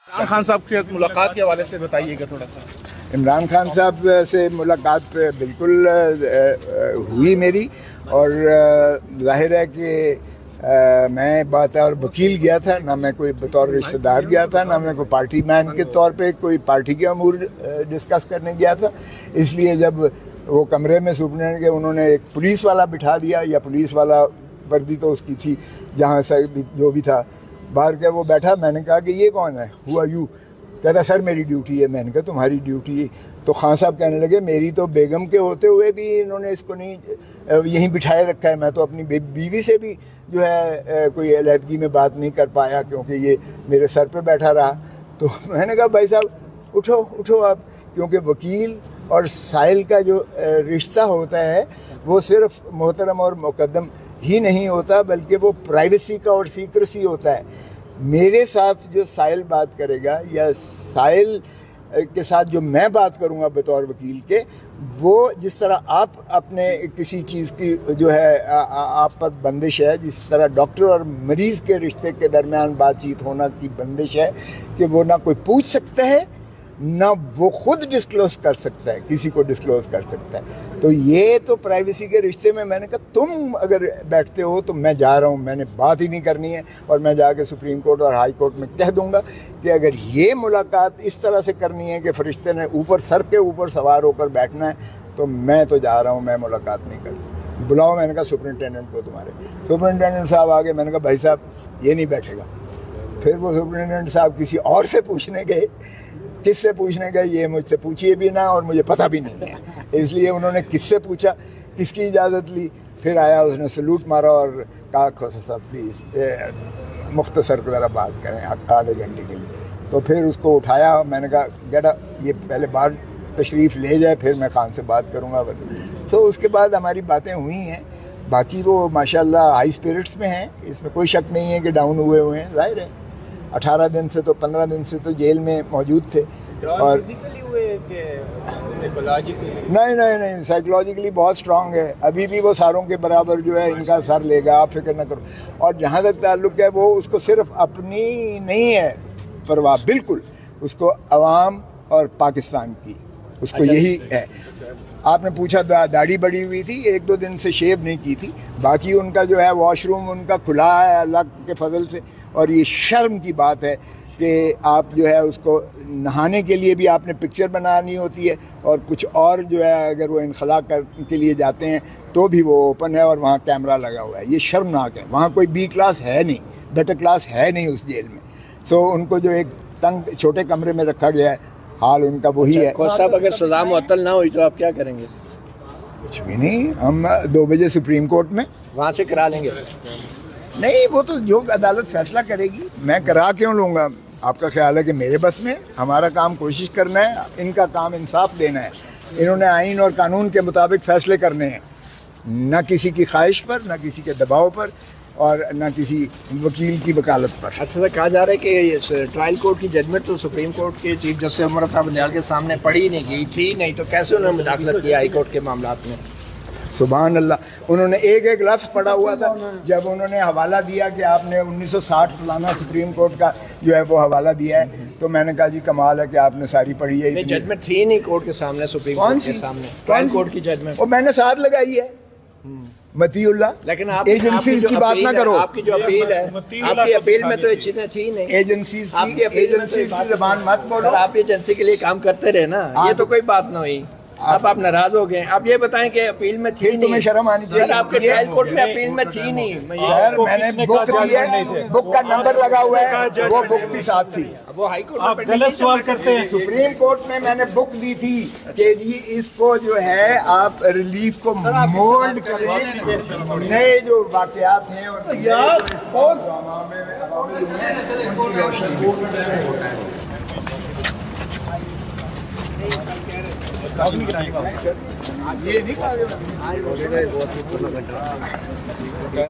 इमरान खान साहब से मुलाकात के हवाले से बताइएगा थोड़ा सा। इमरान खान साहब से मुलाकात बिल्कुल हुई मेरी, और जाहिर है कि मैं बतौर वकील गया था, ना मैं कोई बतौर रिश्तेदार गया था, ना मैं कोई पार्टी मैन के तौर पे कोई पार्टी के अमूर डिस्कस करने गया था। इसलिए जब वो कमरे में सुपरडेंट के उन्होंने एक पुलिस वाला बिठा दिया, या पुलिस वाला वर्दी तो उसकी थी जहाँ से जो भी था, बाहर के वो बैठा, मैंने कहा कि ये कौन है, हुआ यू, कहता सर मेरी ड्यूटी है। मैंने कहा तुम्हारी ड्यूटी है? तो खान साहब कहने लगे मेरी तो बेगम के होते हुए भी इन्होंने इसको नहीं यहीं बिठाए रखा है, मैं तो अपनी बीवी से भी जो है कोई अलहदगी में बात नहीं कर पाया क्योंकि ये मेरे सर पे बैठा रहा। तो मैंने कहा भाई साहब उठो उठो आप, क्योंकि वकील और साइल का जो रिश्ता होता है वो सिर्फ मोहतरम और मुकद्दम ही नहीं होता, बल्कि वो प्राइवेसी का और सीक्रेसी होता है। मेरे साथ जो साइल बात करेगा या साइल के साथ जो मैं बात करूंगा बतौर वकील के, वो जिस तरह आप अपने किसी चीज़ की जो है आप पर बंदिश है, जिस तरह डॉक्टर और मरीज़ के रिश्ते के दरमियान बातचीत होना की बंदिश है कि वो ना कोई पूछ सकता है ना वो खुद डिस्क्लोज़ कर सकता है, किसी को डिस्क्लोज़ कर सकता है। तो ये तो प्राइवेसी के रिश्ते में मैंने कहा तुम अगर बैठते हो तो मैं जा रहा हूँ, मैंने बात ही नहीं करनी है, और मैं जाके सुप्रीम कोर्ट और हाई कोर्ट में कह दूँगा कि अगर ये मुलाकात इस तरह से करनी है कि फरिश्ते ने ऊपर सर के ऊपर सवार होकर बैठना है, तो मैं तो जा रहा हूँ, मैं मुलाकात नहीं करती। बुलाओ, मैंने कहा सुपरिटेंडेंट को तुम्हारे। सुपरिटेंडेंट साहब आगे, मैंने कहा भाई साहब ये नहीं बैठेगा। फिर वो सुपरिटेंडेंट साहब किसी और से पूछने गए, किससे पूछने गए ये मुझसे पूछिए भी ना और मुझे पता भी नहीं है, इसलिए उन्होंने किससे पूछा, किसकी इजाज़त ली। फिर आया, उसने सलूट मारा और कहा खोसा साहब प्लीज़ मुख्तसर ज़रा बात करें आधे घंटे के लिए। तो फिर उसको उठाया, मैंने कहा बेटा ये पहले बाहर तशरीफ़ ले जाए फिर मैं खान से बात करूँगा। तो उसके बाद हमारी बातें हुई हैं। बाकी वो माशाल्लाह हाई स्पिरिट्स में हैं, इसमें कोई शक नहीं है कि डाउन हुए हैं। ज़ाहिर है 18 दिन से तो 15 दिन से तो जेल में मौजूद थे। और नहीं साइकोलॉजिकली बहुत स्ट्रांग है, अभी भी वो सारों के बराबर जो है इनका सर लेगा, आप फिक्र न करो। और जहाँ तक ताल्लुक़ है वो उसको सिर्फ अपनी नहीं है परवाह, बिल्कुल उसको अवाम और पाकिस्तान की, उसको यही है। आपने पूछा दाढ़ी बड़ी हुई थी, 1-2 दिन से शेव नहीं की थी, बाकी उनका जो है वॉशरूम उनका खुला है अल्लाह के फजल से। और ये शर्म की बात है कि आप जो है उसको नहाने के लिए भी आपने पिक्चर बनानी होती है, और कुछ और जो है अगर वो इनखला के लिए जाते हैं तो भी वो ओपन है और वहाँ कैमरा लगा हुआ है। ये शर्मनाक है। वहाँ कोई बी क्लास है नहीं, बेटर क्लास है नहीं उस जेल में। सो उनको जो एक तंग छोटे कमरे में रखा गया है, हाल उनका वही है। साहब अगर सज़ा मुअत्तल ना हुई तो आप क्या करेंगे? कुछ भी नहीं, हम 2 बजे सुप्रीम कोर्ट में वहाँ से करा लेंगे। नहीं, वो तो जो अदालत फैसला करेगी, मैं करा क्यों लूँगा? आपका ख्याल है कि मेरे बस में? हमारा काम कोशिश करना है, इनका काम इंसाफ देना है। इन्होंने आइन और कानून के मुताबिक फ़ैसले करने हैं, ना किसी की ख्वाहिश पर, ना किसी के दबाव पर, और ना किसी वकील की वकालत पर। अच्छा, कहा जा रहा है कि ट्रायल कोर्ट की जजमेंट तो सुप्रीम कोर्ट के चीफ जस्टिस उमर अता बंदयाल के सामने पढ़ी नहीं गई थी, नहीं तो कैसे उन्होंने मुदाखलत किया हाई कोर्ट के मामलात में? सुभान अल्लाह, उन्होंने एक लफ्ज़ पढ़ा हुआ था जब उन्होंने हवाला दिया कि आपने 1960 फलाना सुप्रीम कोर्ट का जो है वो हवाला दिया है, तो मैंने कहा जी कमाल है कि आपने सारी पढ़ी है। जजमेंट थी नहीं कोर्ट के सामने, सुप्रीम कोर्ट के सामने ट्रायल कोर्ट की जजमेंट, और मैंने साथ लगाई है मतीउल्लाह। लेकिन आप एजेंसीज की बात ना करो, आपकी जो अपील है, आपकी अपील में तो ये चीजें थी नहीं। एजेंसीज की ज़बान मत बोलो। आप एजेंसी के लिए काम करते रहे ना, ये तो कोई बात ना हुई। अब आप नाराज हो गए। आप ये बताएं कि अपील में थी नहीं, तुम्हें शर्म आनी चाहिए। सर आपके ट्रायल कोर्ट में अपील में थी नहीं। सर मैंने बुक दी है, बुक का नंबर लगा हुआ है, वो बुक भी साथ थी। वो हाई कोर्ट आप गलत सवाल करते हैं। सुप्रीम कोर्ट में मैंने बुक दी थी कि जी इसको जो है आप रिलीफ को मोल्ड करें, नए जो वाकयात हैं और यार ये नहीं